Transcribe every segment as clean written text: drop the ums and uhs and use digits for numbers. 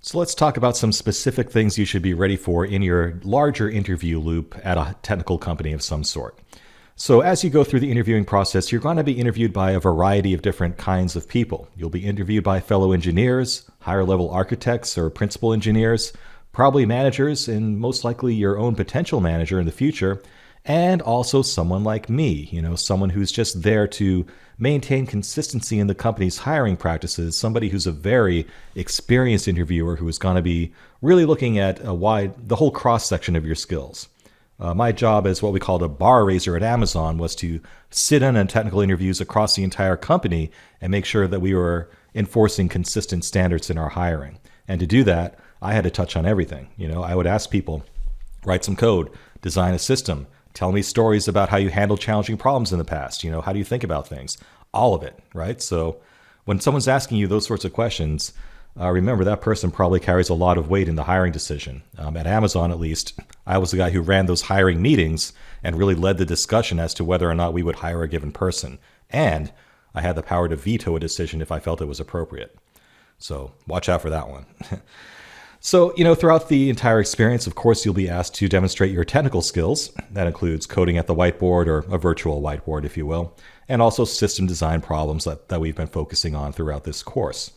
So let's talk about some specific things you should be ready for in your larger interview loop at a technical company of some sort. So as you go through the interviewing process, you're going to be interviewed by a variety of different kinds of people. You'll be interviewed by fellow engineers, higher level architects or principal engineers, probably managers, and most likely your own potential manager in the future, and also someone like me, someone who's just there to maintain consistency in the company's hiring practices, somebody who's a very experienced interviewer who is going to be really looking at the whole cross section of your skills. My job as what we called a bar raiser at Amazon was to sit in on technical interviews across the entire company and make sure that we were enforcing consistent standards in our hiring. And to do that, I had to touch on everything. I would ask people, write some code, design a system, tell me stories about how you handled challenging problems in the past. How do you think about things? All of it, right? So when someone's asking you those sorts of questions, remember that person probably carries a lot of weight in the hiring decision. At Amazon, at least, I was the guy who ran those hiring meetings and really led the discussion as to whether or not we would hire a given person. And I had the power to veto a decision if I felt it was appropriate. So watch out for that one. So, throughout the entire experience, of course, you'll be asked to demonstrate your technical skills. That includes coding at the whiteboard or a virtual whiteboard, if you will, and also system design problems that we've been focusing on throughout this course.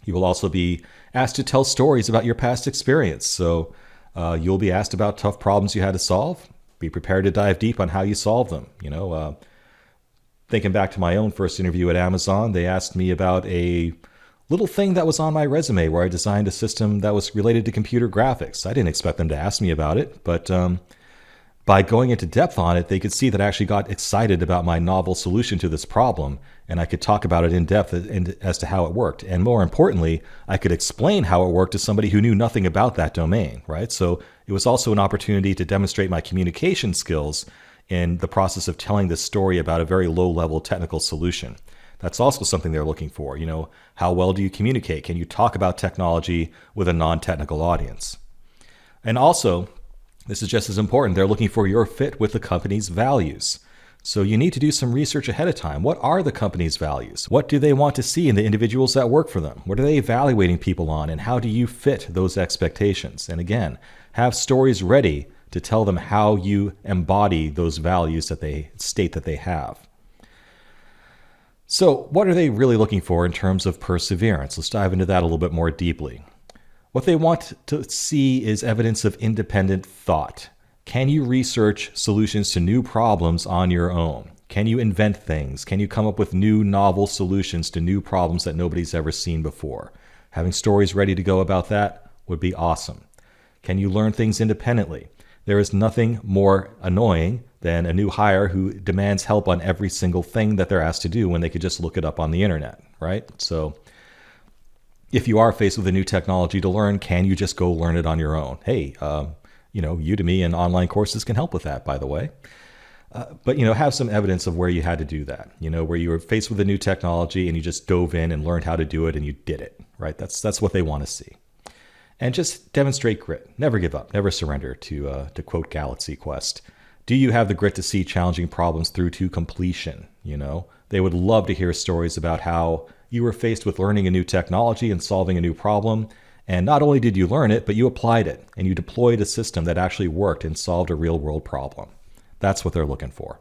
You will also be asked to tell stories about your past experience. So you'll be asked about tough problems you had to solve. Be prepared to dive deep on how you solve them. Thinking back to my own first interview at Amazon, they asked me about a little thing that was on my resume where I designed a system that was related to computer graphics. I didn't expect them to ask me about it, but by going into depth on it, they could see that I actually got excited about my novel solution to this problem, and I could talk about it in depth as to how it worked. And more importantly, I could explain how it worked to somebody who knew nothing about that domain, right? So it was also an opportunity to demonstrate my communication skills in the process of telling this story about a very low-level technical solution. That's also something they're looking for. How well do you communicate? Can you talk about technology with a non-technical audience? And also, this is just as important, they're looking for your fit with the company's values. So you need to do some research ahead of time. What are the company's values? What do they want to see in the individuals that work for them? What are they evaluating people on? And how do you fit those expectations? And again, have stories ready to tell them how you embody those values that they state that they have. So what are they really looking for in terms of perseverance? Let's dive into that a little bit more deeply. What they want to see is evidence of independent thought. Can you research solutions to new problems on your own? Can you invent things? Can you come up with new novel solutions to new problems that nobody's ever seen before? Having stories ready to go about that would be awesome. Can you learn things independently? There is nothing more annoying than a new hire who demands help on every single thing that they're asked to do when they could just look it up on the internet, right? So if you are faced with a new technology to learn, can you just go learn it on your own? Hey, Udemy and online courses can help with that, by the way. But have some evidence of where you had to do that, where you were faced with a new technology and you just dove in and learned how to do it and you did it, right? That's what they want to see. And just demonstrate grit. Never give up. Never surrender, to quote Galaxy Quest. Do you have the grit to see challenging problems through to completion? They would love to hear stories about how you were faced with learning a new technology and solving a new problem. And not only did you learn it, but you applied it and you deployed a system that actually worked and solved a real world problem. That's what they're looking for.